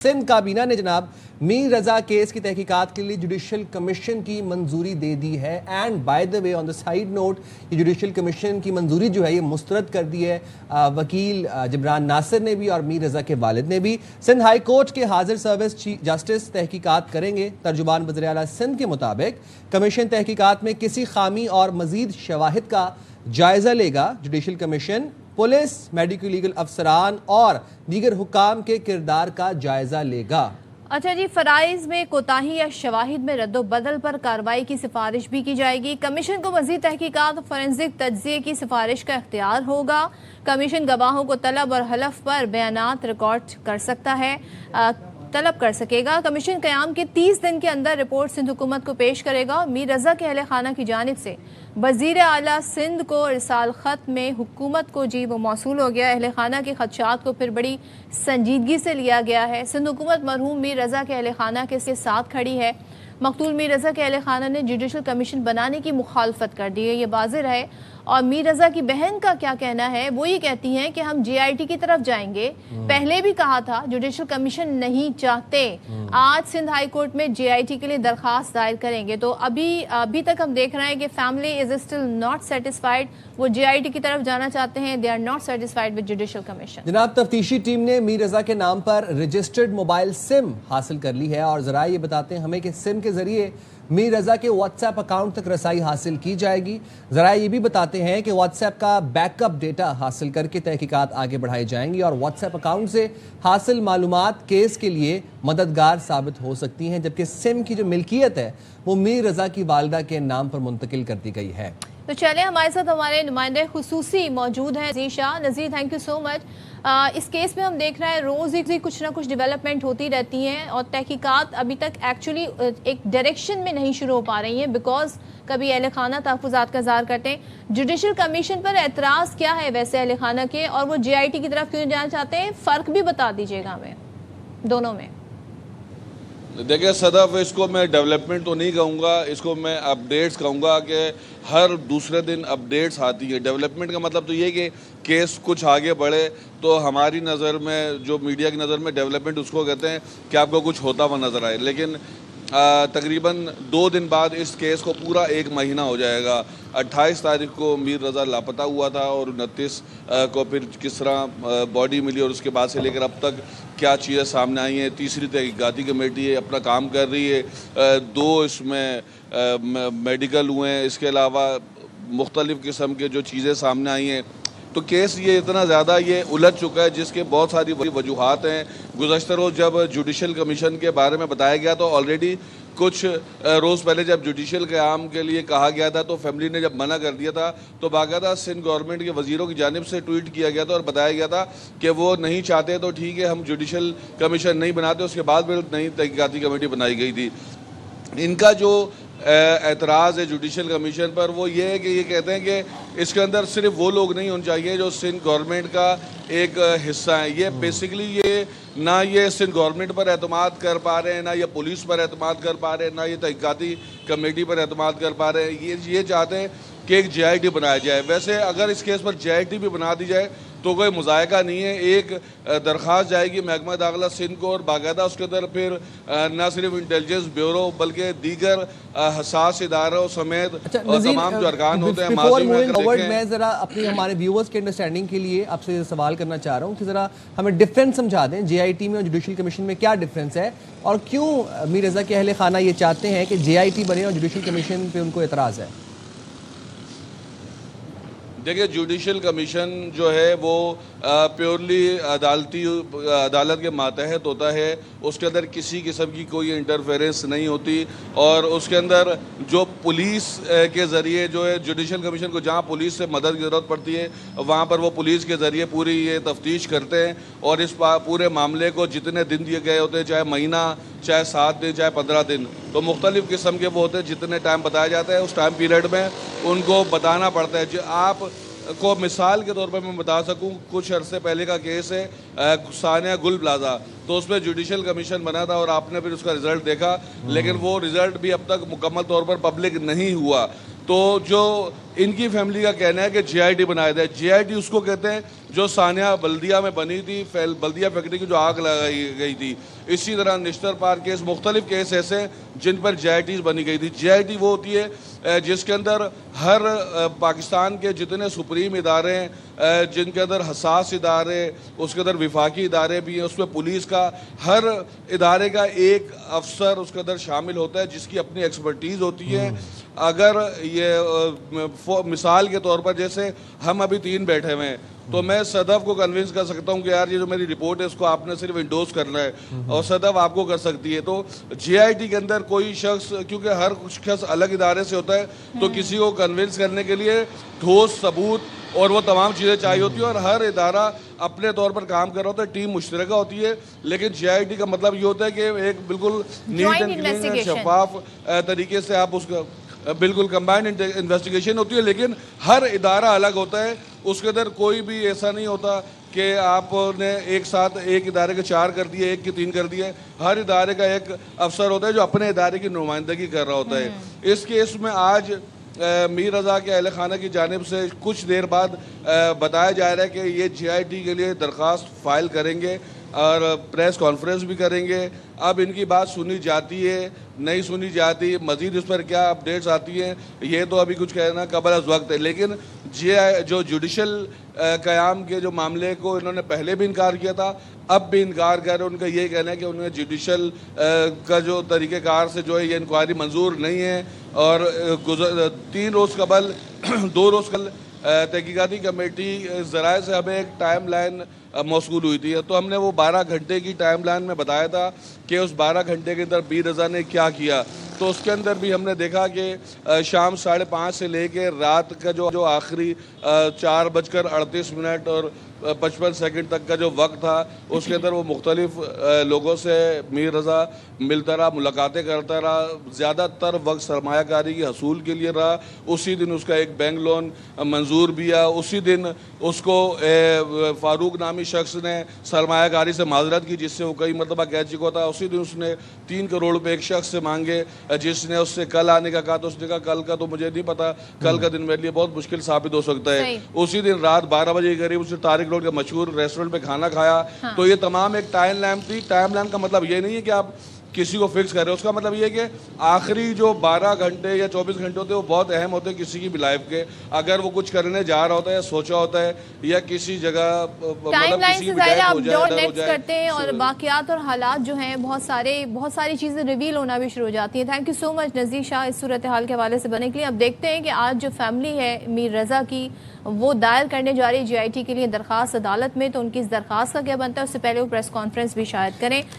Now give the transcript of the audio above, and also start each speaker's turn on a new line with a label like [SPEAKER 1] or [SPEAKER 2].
[SPEAKER 1] सिंध काबीना ने जनाब मीर रजा केस की तहकीकात के लिए जुडिशल कमीशन की मंजूरी दे दी है। And by the way on the side note, ये जुडिशल कमीशन की मंजूरी जो है ये मुस्तरद कर दी है वकील जिब्रान नासिर ने भी और मीर रजा के वालिद ने भी। सिंध हाई कोर्ट के हाजिर सर्विस चीफ जस्टिस तहकीकात करेंगे। तर्जुमान वज़ीर आला सिंध के मुताबिक कमीशन तहकीकात में किसी खामी और मजीद शवाहिद का जायजा लेगा। Judicial commission police, medico legal अफसरान और दीगर हुक्काम के किरदार का जायजा लेगा।
[SPEAKER 2] अच्छा जी, फराइज में कोताही या शवाहिद में रद्दोबदल पर कार्रवाई की सिफारिश भी की जाएगी। कमीशन को मज़ीद तहकीकात और फोरेंसिक तज्ज़िये की सिफारिश का इख्तियार होगा। कमीशन गवाहों को तलब और हलफ पर बयानात रिकॉर्ड कर सकेगा। कमीशन क़याम के 30 दिन के अंदर रिपोर्ट सिंध हुकूमत को पेश करेगा और मीर रजा के अहले खाना की जानिब से वज़ीर आला सिंध को इरसाल ख़त में हुकूमत को जी वो मौसूल हो गया। अहले खाना के खदशात को फिर बड़ी संजीदगी से लिया गया है। सिंध हुकूमत मरहूम मीर रजा के अहले खाना के साथ खड़ी है। मकतूल मीर रजा के अहले खाना ने जुडिशल कमीशन बनाने की मुखालफत कर दी है, ये वाज़ेह है। और मीर रजा की बहन का क्या कहना है, वो ये कहती हैं कि हम JIT की तरफ जाएंगे। पहले भी कहा था जुडिशल कमीशन नहीं चाहते। आज सिंध हाई कोर्ट में JIT के लिए दरखास्त दायर करेंगे। तो अभी तक हम देख रहे हैं कि family is still not satisfied. वो JIT की तरफ जाना चाहते हैं। They are not satisfied with judicial commission.
[SPEAKER 1] जनाब, तफ्तीशी टीम ने मीर रजा के नाम पर रजिस्टर्ड मोबाइल सिम हासिल कर ली है और जरा ये बताते हैं हमें कि सिम के जरिए मीर रजा के व्हाट्सएप अकाउंट तक रसाई हासिल की जाएगी। जरा ये भी बताते हैं कि व्हाट्सएप का बैकअप डेटा हासिल करके तहकीकात आगे बढ़ाई जाएंगी और व्हाट्सएप अकाउंट से हासिल मालूमात केस के लिए मददगार साबित हो सकती हैं, जबकि सिम की जो मिल्कियत है वो मीर रजा की वालिदा के नाम पर मुंतकिल कर दी गई है।
[SPEAKER 2] तो चले हमारे साथ हमारे नुमाइंदे खुसूसी मौजूद हैं नज़ीर शाह। नज़ीर, थैंक यू सो मच। इस केस में हम देख रहे हैं रोज़ ही कुछ ना कुछ डेवलपमेंट होती रहती हैं और तहकीकात अभी तक एक्चुअली एक डायरेक्शन में नहीं शुरू हो पा रही हैं, बिकॉज कभी अहले खाना तहफ़्फ़ुज़ात का इज़हार करते हैं। जुडिशल कमीशन पर एतराज़ क्या है वैसे अहले खाना के, और वो JIT की तरफ क्यों जाना चाहते हैं? फ़र्क भी बता दीजिएगा हमें दोनों में।
[SPEAKER 3] देखिए सदफ, इसको मैं डेवलपमेंट तो नहीं कहूँगा, इसको मैं अपडेट्स कहूँगा कि हर दूसरे दिन अपडेट्स आती है। डेवलपमेंट का मतलब तो ये कि केस कुछ आगे बढ़े। तो हमारी नज़र में, जो मीडिया की नज़र में डेवलपमेंट उसको कहते हैं कि आपको कुछ होता हुआ नज़र आए। लेकिन तकरीबन 2 दिन बाद इस केस को पूरा 1 महीना हो जाएगा। 28 तारीख को मीर रजा लापता हुआ था और 29 को फिर किस तरह बॉडी मिली और उसके बाद से लेकर अब तक क्या चीज़ें सामने आई हैं। तीसरी तहकीकाती कमेटी है, अपना काम कर रही है। 2 इसमें मेडिकल हुए हैं। इसके अलावा मुख्तलिफ़ किस्म के जो चीज़ें सामने आई हैं। तो केस ये इतना ज़्यादा ये उलझ चुका है जिसके बहुत सारी वजूहात हैं। गुज़श्ता रोज़ जब जुडिशल कमीशन के बारे में बताया गया तो ऑलरेडी कुछ रोज़ पहले जब जुडिशल क़याम के लिए कहा गया था तो फैमिली ने जब मना कर दिया था तो बाकायदा सिंध गवर्नमेंट के वज़ीरों की जानिब से ट्वीट किया गया था और बताया गया था कि वो नहीं चाहते तो ठीक है, हम जुडिशल कमीशन नहीं बनाते। उसके बाद फिर नई तहकीकाती कमेटी बनाई गई थी। इनका जो एतराज़ है जुडिशल कमीशन पर वो ये है कि ये कहते हैं कि इसके अंदर सिर्फ वो लोग नहीं होने चाहिए जो सिंध गवर्नमेंट का एक हिस्सा है। ये बेसिकली ये ना ये सिंध गवर्नमेंट पर एतमाद कर पा रहे हैं, ना ये पुलिस पर एतमाद कर पा रहे हैं, ना ये तहकीकाती कमेटी पर एतमाद कर पा रहे हैं। ये चाहते हैं कि एक JIT बनाया जाए। वैसे अगर इस केस पर JIT भी बना दी जाए तो कोई मुज़ायका नहीं है। एक दरख्वास्त जाएगी महकमा दाखिला सिंध को और बाकायदा उसके अंदर फिर न सिर्फ इंटेलिजेंस ब्यूरो बल्कि दीगर हसास इदारों समेत तमाम जो अरकान होते हैं।
[SPEAKER 1] मैं ज़रा अपनी हमारे व्यूअर्स के अंडरस्टैंडिंग के लिए आपसे सवाल करना चाह रहा हूँ कि ज़रा हमें डिफरेंस समझा दें, JIT में और जुडिशल कमीशन में क्या डिफरेंस है और क्यों मीर रजा के अहले खाना ये चाहते हैं कि JIT बने और जुडिशल कमीशन पर उनको एतराज़ है।
[SPEAKER 3] देखिए, जुडिशल कमीशन जो है वो प्योरली अदालत के मातहत होता है। उसके अंदर किसी किस्म की कोई इंटरफेरेंस नहीं होती और उसके अंदर जो पुलिस के ज़रिए जो है जुडिशल कमीशन को जहाँ पुलिस से मदद की ज़रूरत पड़ती है वहाँ पर वो पुलिस के ज़रिए पूरी ये तफ्तीश करते हैं और इस पूरे मामले को जितने दिन दिए गए होते हैं, चाहे महीना, चाहे 7 दिन, चाहे 15 दिन, तो मुख्तलिफ़ किस्म के वो होते हैं। जितने टाइम बताया जाता है उस टाइम पीरियड में उनको बताना पड़ता है। जो आप को मिसाल के तौर पर मैं बता सकूं, कुछ अरसे पहले का केस है सानिया गुल प्लाजा, तो उसमें जुडिशल कमीशन बना था और आपने फिर उसका रिज़ल्ट देखा, लेकिन वो रिज़ल्ट भी अब तक मुकम्मल तौर पर पब्लिक नहीं हुआ। तो जो इनकी फैमिली का कहना है कि JIT बनाया जाए। JIT उसको कहते हैं जो सानिया बल्दिया में बनी थी, बल्दिया फैक्ट्री की जो आग लगाई गई थी, इसी तरह निश्तर पार्क केस, मुख्तलिफ केस ऐसे जिन पर JITs बनी गई थी। JIT वो होती है जिसके अंदर हर पाकिस्तान के जितने सुप्रीम इदारे हैं, जिनके अंदर हसास इदारे, उसके अंदर विफाकी इदारे भी हैं, उसमें पुलिस का हर इदारे का एक अफसर उसके अंदर शामिल होता है जिसकी अपनी एक्सपर्टीज़ होती है। अगर ये मिसाल के तौर पर जैसे हम अभी 3 बैठे हुए हैं, तो मैं सदफ को कन्विंस कर सकता हूँ कि यार ये जो मेरी रिपोर्ट है इसको आपने सिर्फ इंडोर्स करना है, और सदफ आपको कर सकती है। तो JIT के अंदर कोई शख्स, क्योंकि हर शख्स अलग इदारे से होता है, तो किसी को कन्विंस करने के लिए ठोस सबूत और वो तमाम चीज़ें चाहिए होती है, और हर इदारा अपने तौर पर काम कर रहा होता है, टीम मुश्तरका होती है। लेकिन JIT का मतलब ये होता है कि एक बिल्कुल नीट एंड क्लीन शफाफ तरीके से आप उसका बिल्कुल कंबाइंड इन्वेस्टिगेशन होती है, लेकिन हर इदारा अलग होता है। उसके अंदर कोई भी ऐसा नहीं होता कि आपने एक साथ एक इदारे के 4 कर दिए, एक के 3 कर दिए। हर इदारे का एक अफसर होता है जो अपने इदारे की नुमाइंदगी कर रहा होता है। इस केस में आज मीर रज़ा के अहल खाना की जानिब से कुछ देर बाद बताया जा रहा है कि ये JIT के लिए दरख्वास्त फाइल करेंगे और प्रेस कॉन्फ्रेंस भी करेंगे। अब इनकी बात सुनी जाती है, नहीं सुनी जाती, मज़ीद इस पर क्या अपडेट्स आती हैं, ये तो अभी कुछ कहना कबल अज़ वक्त है। लेकिन जो जुडिशल क़याम के जो मामले को इन्होंने पहले भी इनकार किया था, अब भी इनकार कर रहे हैं। उनका ये कहना है कि उन्हें जुडिशल का जो तरीक़ेकार से जो है ये इंक्वायरी मंजूर नहीं है। और 3 रोज़ कबल 2 रोज़ कल तहकीकाती कमेटी ज़राए से हमें एक टाइम लाइन मौसूल हुई थी, तो हमने वो 12 घंटे की टाइम लाइन में बताया था कि उस 12 घंटे के अंदर मीर रज़ा ने क्या किया। तो उसके अंदर भी हमने देखा कि शाम 5:30 से लेके रात का जो आखिरी 4:38 और 55 सेकंड तक का जो वक्त था, उसके अंदर वो मुख्तलिफ लोगों से मीर रज़ा मिलता रहा, मुलाकातें करता रहा। ज़्यादातर वक्त सरमायाकारी की हसूल के लिए रहा। उसी दिन उसका एक बैंक लोन मंजूर भी है। उसी दिन उसको फ़ारूक नामी शख्स ने सरमायाकारी से माजरत की, जिससे वो कई मरतबा कह चुका था। उसी दिन उसने 3 करोड़ रुपये एक शख्स से मांगे, जिसने उससे कल आने का कहा, तो उसने कहा कल का तो मुझे नहीं पता, कल का दिन मेरे लिए बहुत मुश्किल साबित हो सकता है। उसी दिन रात 12 बजे के करीब उसने तारिक रोड के मशहूर रेस्टोरेंट पे खाना खाया। हाँ। तो ये तमाम एक टाइम लैम्प थी। टाइम लैम्प का मतलब ये नहीं है कि आप किसी को फिक्स कर रहे हो, उसका मतलब ये है कि आखिरी जो 12 घंटे या 24 घंटे होते हैं वो बहुत अहम होते हैं किसी की भी लाइफ के। अगर वो कुछ करने जा रहा होता है, सोचा होता है, या किसी जगह
[SPEAKER 2] टाइम लाइन से ज़ाहिर आप जो नेक्स्ट करते हैं और बाकियात और हालात जो हैं बहुत सारी चीज़ें रिवील होना भी शुरू हो जाती हैं। थैंक यू सो मच नज़ीर शाह इस सूरत हाल के हवाले से बनने के लिए। अब देखते हैं कि आज जो फैमिली है मीर रज़ा की, वो दायर करने जा रही JIT के लिए दरख्वास्त अदालत में, तो उनकी इस दरख्वास्त का क्या बनता है, उससे पहले वो प्रेस कॉन्फ्रेंस भी शायद करें।